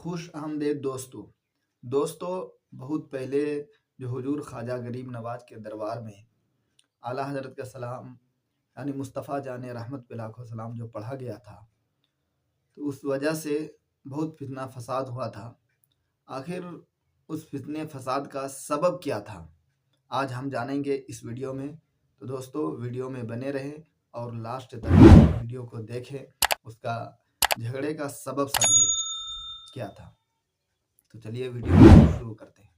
खुश आमदेद दोस्तों। दोस्तों, बहुत पहले जो हुजूर ख्वाजा गरीब नवाज के दरबार में आला हजरत का सलाम यानी मुस्तफ़ा जान रहमत पे लाखों सलाम जो पढ़ा गया था, तो उस वजह से बहुत फितना फसाद हुआ था। आखिर उस फितने फसाद का सबब क्या था, आज हम जानेंगे इस वीडियो में। तो दोस्तों, वीडियो में बने रहें और लास्ट तक वीडियो को देखें, उसका झगड़े का सबब समझें क्या था। तो चलिए वीडियो को शुरू करते हैं।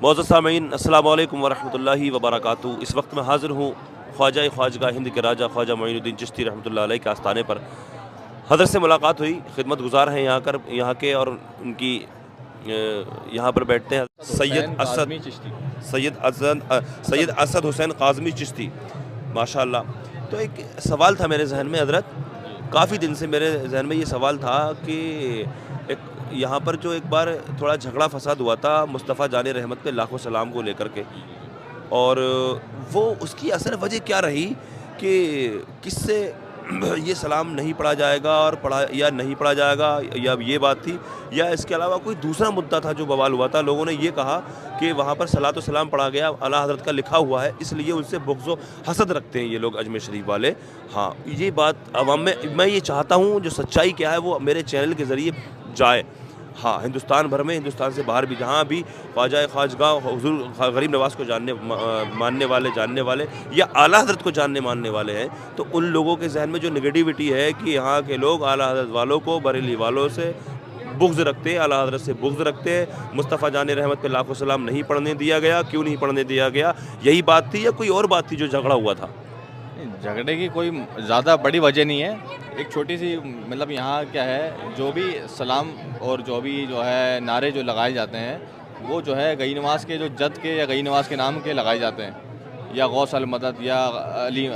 मौजूद सामीन अस्सलाम वालेकुम वरहमतुल्लाहि वबरकातुहू। इस वक्त मैं हाज़िर हूँ ख्वाजा ख्वाजगा हिंद के राजा ख्वाजा मोइनुद्दीन चिश्ती रहमतुल्लाह अलैह के आस्थाने पर। हज़रत से मुलाकात हुई, खिदमत गुज़ार हैं यहाँ के, और उनकी यहाँ पर बैठते हैं सैयद असद हुसैन काज़मी चिश्ती, माशाअल्लाह। तो एक सवाल था मेरे जहन में हज़रत, काफ़ी दिन से मेरे जहन में ये सवाल था कि एक यहाँ पर जो एक बार थोड़ा झगड़ा फसाद हुआ था मुस्तफ़ा जान रहमत पे लाखों सलाम को लेकर के, और वो उसकी असल वजह क्या रही कि किससे ये सलाम नहीं पढ़ा जाएगा और पढ़ा या नहीं पढ़ा जाएगा, या ये बात थी, या इसके अलावा कोई दूसरा मुद्दा था जो बवाल हुआ था। लोगों ने ये कहा कि वहाँ पर सलातो सलाम पढ़ा गया, आला हज़रत का लिखा हुआ है, इसलिए उनसे बुग़्ज़ व हसद रखते हैं ये लोग अजमेर शरीफ वाले। हाँ, ये बात अवाम में, मैं ये चाहता हूँ जो सच्चाई क्या है वो मेरे चैनल के ज़रिए जाए। हाँ, हिंदुस्तान भर में, हिंदुस्तान से बाहर भी, जहाँ भी ख्वाजा ख्वाजगा हुज़ूर गरीब नवाज़ को मानने वाले या आला हज़रत को जानने मानने वाले हैं, तो उन लोगों के जहन में जो नेगेटिविटी है कि यहाँ के लोग आला हज़रत वालों को बरेली वालों से बुग़्ज़ रखते हैं, आला हज़रत से बुग़्ज़ रखते हैं। मुस्तफ़ा जान रहमत पे लाखों सलाम नहीं पढ़ने दिया गया, क्यों नहीं पढ़ने दिया गया, यही बात थी या कोई और बात थी जो झगड़ा हुआ था? झगड़े की कोई ज़्यादा बड़ी वजह नहीं है। एक छोटी सी मतलब यहाँ क्या है, जो भी सलाम और जो भी जो है नारे जो लगाए जाते हैं, वो जो है गई नवाज के जो जद के या गई नवाज के नाम के लगाए जाते हैं, या गौस अल मदद या अली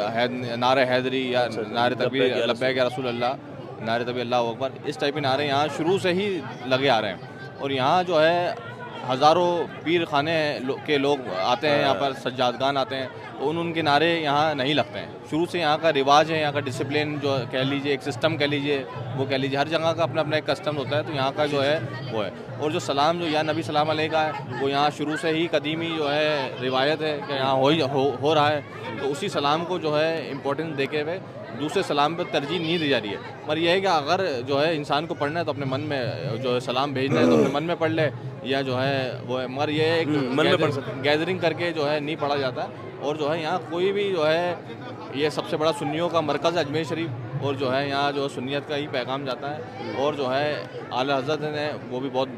नारे हैदरी या नारे तकबीर लब्बैक या रसूल अल्लाह, नारे तकबीर अल्लाहु अकबर, इस टाइप के नारे यहाँ शुरू से ही लगे आ रहे हैं। और यहाँ जो है हज़ारों पीर खाने के लोग आते हैं, यहाँ पर सज्जादगान आते हैं, तो उनके नारे यहाँ नहीं लगते हैं। शुरू से यहाँ का रिवाज है, यहाँ का डिसिप्लिन जो कह लीजिए, एक सिस्टम कह लीजिए, वो कह लीजिए, हर जगह का अपना अपना एक कस्टम होता है, तो यहाँ का जो है वो है। और जो सलाम जो या नबी सलाम अलैह का है, वो यहाँ शुरू से ही कदीमी जो है रिवायत है कि यहाँ हो रहा है, तो उसी सलाम को जो है इम्पोर्टेंस देके हुए दूसरे सलाम पर तरजीह नहीं दी जा रही है। पर यह है कि अगर जो है इंसान को पढ़ना है तो अपने मन में जो है सलाम भेजना है तो अपने मन में पढ़ ले, या जो है वो है, मगर ये एक मन में पढ़ सकते, गैदरिंग करके जो है नहीं पढ़ा जाता। और जो है यहाँ कोई भी जो है, ये सबसे बड़ा सुन्नियों का मरकज़ है अजमेर शरीफ, और जो है यहाँ जो सुन्नियत का ही पैगाम जाता है। और जो है आला हज़रत ने वो भी बहुत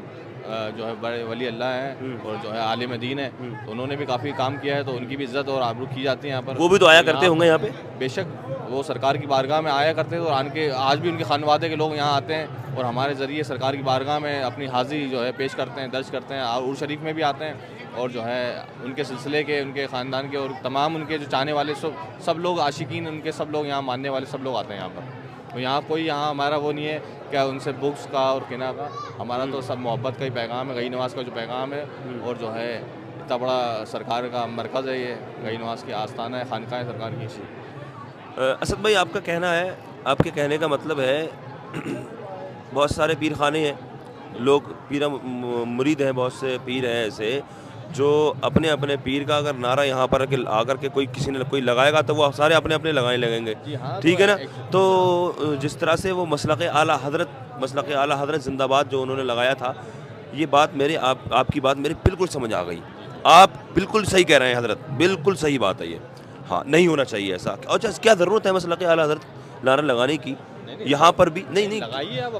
जो है बड़े वली अल्लाह हैं और जो है आलिम दीन है, तो उन्होंने भी काफ़ी काम किया है, तो उनकी भी इज़्ज़त और आबरू की जाती है यहाँ पर। वो भी तो आया करते होंगे यहाँ पे? बेशक वो सरकार की बारगाह में आया करते थे, और आज भी उनके खानवादे के लोग यहाँ आते हैं और हमारे ज़रिए सरकार की बारगाह में अपनी हाज़िरी जो है पेश करते हैं, दर्ज करते हैं, और उर्स शरीफ में भी आते हैं। और जो है उनके सिलसिले के, उनके ख़ानदान के और तमाम उनके जो चाहने वाले सब लोग, आशिकीन उनके, सब लोग यहाँ मानने वाले सब लोग आते हैं यहाँ पर। तो यहाँ कोई, यहाँ हमारा वो नहीं है क्या उनसे बुक्स का और किना का, हमारा तो सब मोहब्बत का ही पैगाम है, गई नवाज़ का जो पैगाम है। और जो है इतना बड़ा सरकार का मरकज़ है ये, गई नवाज़ की आस्थाना है, खानका है सरकार की। असद भाई, आपका कहना है, आपके कहने का मतलब है बहुत सारे पीर खाने हैं, लोग पीर मुरीद हैं, बहुत से पीर हैं ऐसे जो अपने अपने पीर का अगर नारा यहाँ पर आकर के किसी ने कोई लगाएगा तो वो सारे अपने अपने लगाए लगेंगे। हाँ, ठीक है ना? तो जिस तरह से वो मसलक आला हज़रत जिंदाबाद जो उन्होंने लगाया था, ये बात आपकी बात मेरी बिल्कुल समझ आ गई। आप बिल्कुल सही कह रहे हैं हज़रत, बिल्कुल सही बात है ये। हाँ, नहीं होना चाहिए ऐसा। और क्या ज़रूरत है मसलक आला हज़रत नारा लगाने की? यहाँ पर भी नहीं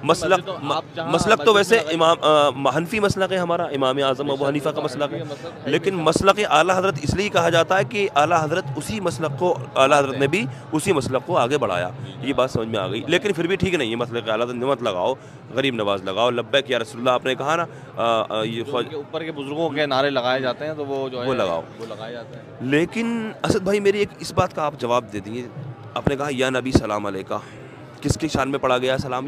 मसलक तो वैसे इमाम हनफी मसलक है हमारा, इमाम आज़म अबू हनीफ़ा का मसलक है, लेकिन मसलक आला हज़रत इसलिए कहा जाता है कि आला हज़रत उसी मसलक को, आला हज़रत ने भी उसी मसलक को आगे बढ़ाया। ये बात समझ में आ गई, लेकिन फिर भी ठीक नहीं है, मसलक आला हज़रत मत लगाओ, गरीब नवाज़ लगाओ, लब्बैक या रसूलुल्लाह आपने कहा ना, ये ऊपर के बुजुर्गों के नारे लगाए जाते हैं, तो वो जो है वो लगाओ, वो लगाए जाते हैं। लेकिन असद भाई मेरी एक इस बात का आप जवाब दे देंगे, आपने कहा या नबी सलाम अलैका, किसकी शान में पढ़ा गया सलाम?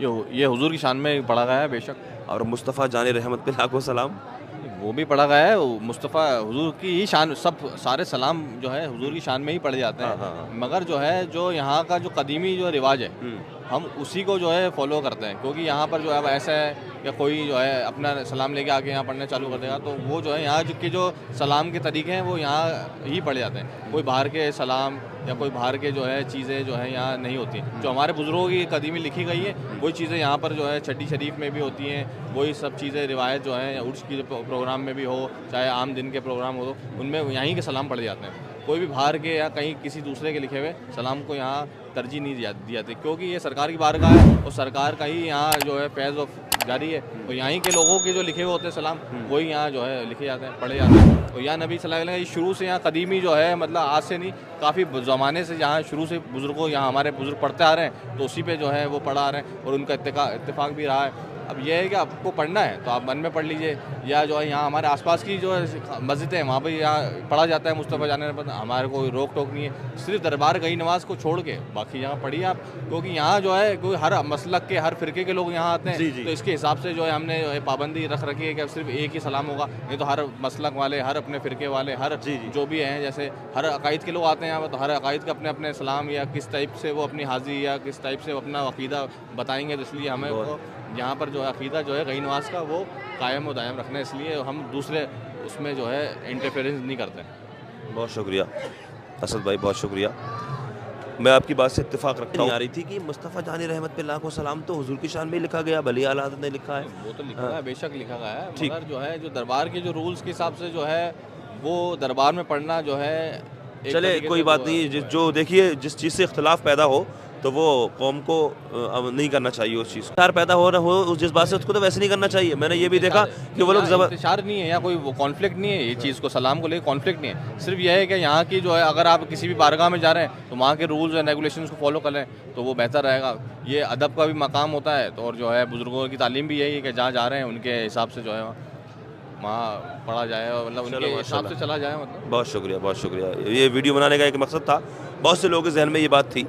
ये हुजूर की शान में पढ़ा गया है बेशक। और मुस्तफ़ा जान रहमत पे लाखों सलाम, वो भी पढ़ा गया है, मुस्तफ़ा हुजूर की ही शान, सब सारे सलाम जो है हुजूर की शान में ही पढ़े जाते हैं। हाँ। मगर जो है, जो यहाँ का जो कदीमी जो रिवाज है, हम उसी को जो है फॉलो करते हैं, क्योंकि यहाँ पर जो है अब ऐसा है कि कोई जो है अपना सलाम लेके आके यहाँ पढ़ना चालू कर देगा, तो वो जो है यहाँ के जो सलाम के तरीके हैं वो यहाँ ही पढ़े जाते हैं। कोई बाहर के सलाम या कोई बाहर के जो है चीज़ें जो है यहाँ नहीं होती। जो हमारे बुज़ुर्गों की कदीमी लिखी गई है वही चीज़ें यहाँ पर जो है छठी शरीफ में भी होती हैं। वही सब चीज़ें रिवायत जो है उर्स की प्रोग्राम में भी हो, चाहे आम दिन के प्रोग्राम हो, उनमें यहीं के सलाम पढ़े जाते हैं। कोई भी बाहर के या कहीं किसी दूसरे के लिखे हुए सलाम को यहाँ तरजीह नहीं दी जाती, क्योंकि ये सरकार की बारगाह है और सरकार का ही यहाँ जो है फैज़ जारी है। तो यहाँ के लोगों के जो लिखे हुए होते हैं सलाम वही यहाँ जो है लिखे जाते हैं, पढ़े जाते हैं। तो यहाँ नबी सल्लल्लाहु अलैहि वसल्लम शुरू से यहाँ कदीमी जो है मतलब आज से नहीं, काफ़ी ज़माने से यहाँ शुरू से बुज़ुर्गों यहाँ हमारे बुज़ुर्ग पढ़ते आ रहे हैं, तो उसी पे जो है वो पढ़ा आ रहे हैं और उनका इत्तेफाक भी रहा है। अब यह है कि आपको पढ़ना है तो आप मन में पढ़ लीजिए, या जो है यहाँ हमारे आसपास की जो मस्जिदें हैं वहाँ पर यहाँ पढ़ा जाता है मुस्तफ़ा जाने पर, हमारे कोई रोक टोक नहीं है। सिर्फ दरबार गई नमाज को छोड़ के बाकी यहाँ पढ़िए आप, क्योंकि यहाँ जो है कोई हर मसलक के हर फ़िरके के लोग यहाँ आते हैं, तो इसके हिसाब से जो है हमने पाबंदी रख रखी है कि सिर्फ एक ही सलाम होगा, नहीं तो हर मसलक वाले, हर अपने फ़िरके वाले, हर जो भी हैं, जैसे हर अकायद के लोग आते हैं यहाँ पर, तो हर अकायद के अपने अपने सलाम या किस टाइप से वो अपनी हाज़िरी या किस टाइप से वो अपना अक़ीदा बताएंगे। तो इसलिए हमें वो यहाँ पर जो है अक़ीदा जो है गई नमाज का वो कायम व दायम रखना है, इसलिए हम दूसरे उसमें जो है इंटरफेरेंस नहीं करते। बहुत शुक्रिया असद भाई, बहुत शुक्रिया। मैं आपकी बात से इत्तेफाक रखता हूँ। आ रही थी कि मुस्तफ़ा जानी रहमत पे लाखों सलाम तो हुजूर की शान में लिखा गया, भली आला हज़रत ने लिखा है, वो तो लिखा है, बेशक लिखा गया है, मगर जो है जो दरबार के जो रूल्स के हिसाब से जो है वो दरबार में पढ़ना जो है चले कोई बात नहीं। जो देखिए जिस चीज़ से इख्तलाफ पैदा हो तो वो कौम को नहीं करना चाहिए उस चीज़ को। पैदा हो रहा हो उस जज्बात से, उसको तो वैसे नहीं करना चाहिए। मैंने ये भी देखा कि वो लोग इंतशार नहीं है या कोई वो कॉन्फ्लिक्ट नहीं है, ये चीज़ को सलाम को लेकर कॉन्फ्लिक्ट नहीं है। सिर्फ यह है कि यहाँ की जो है अगर आप किसी भी बारगाह में जा रहे हैं तो वहाँ के रूल्स एंड रेगुलेशंस को फॉलो कर लें तो वो बेहतर रहेगा। ये अदब का भी मकाम होता है, तो और जो है बुज़ुर्गों की तालीम भी यही है कि जहाँ जा रहे हैं उनके हिसाब से जो है वहाँ पढ़ा जाए, मतलब उनके हिसाब से चला जाए। मतलब बहुत शुक्रिया, बहुत शुक्रिया। ये वीडियो बनाने का एक मकसद था, बहुत से लोगों के जहन में ये बात थी,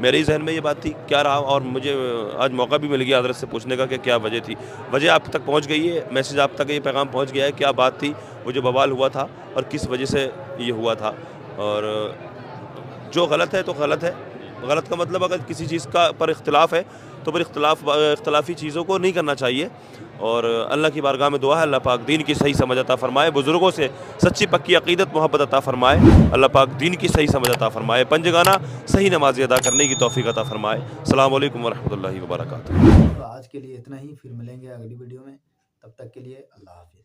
मेरे जहन में ये बात थी, क्या रहा, और मुझे आज मौका भी मिल गया हज़रत से पूछने का कि क्या वजह थी। वजह आप तक पहुंच गई है, मैसेज आप तक ये पैगाम पहुंच गया है, क्या बात थी, वो जो बवाल हुआ था और किस वजह से ये हुआ था। और जो गलत है तो गलत है, गलत का मतलब अगर किसी चीज़ का पर इख्तिलाफ है तो फिर इख्तलाफी चीज़ों को नहीं करना चाहिए। और अल्लाह की बारगाह में दुआ है अल्लाह पाक दीन की सही समझ अता फरमाए, बुज़ुर्गों से सच्ची पक्की अक़ीदत मोहब्बत अता फरमाए, अल्लाह पाक दीन की सही समझ अता फरमाए, पंजगाना सही नमाज़ अदा करने की तौफ़ीक़ अता फरमाए। अस्सलामु अलैकुम व रहमतुल्लाहि व बरकातुहू। तो आज के लिए इतना ही, फिर मिलेंगे अगली वीडियो में, तब तक के लिए अल्लाह हाफ़िज़।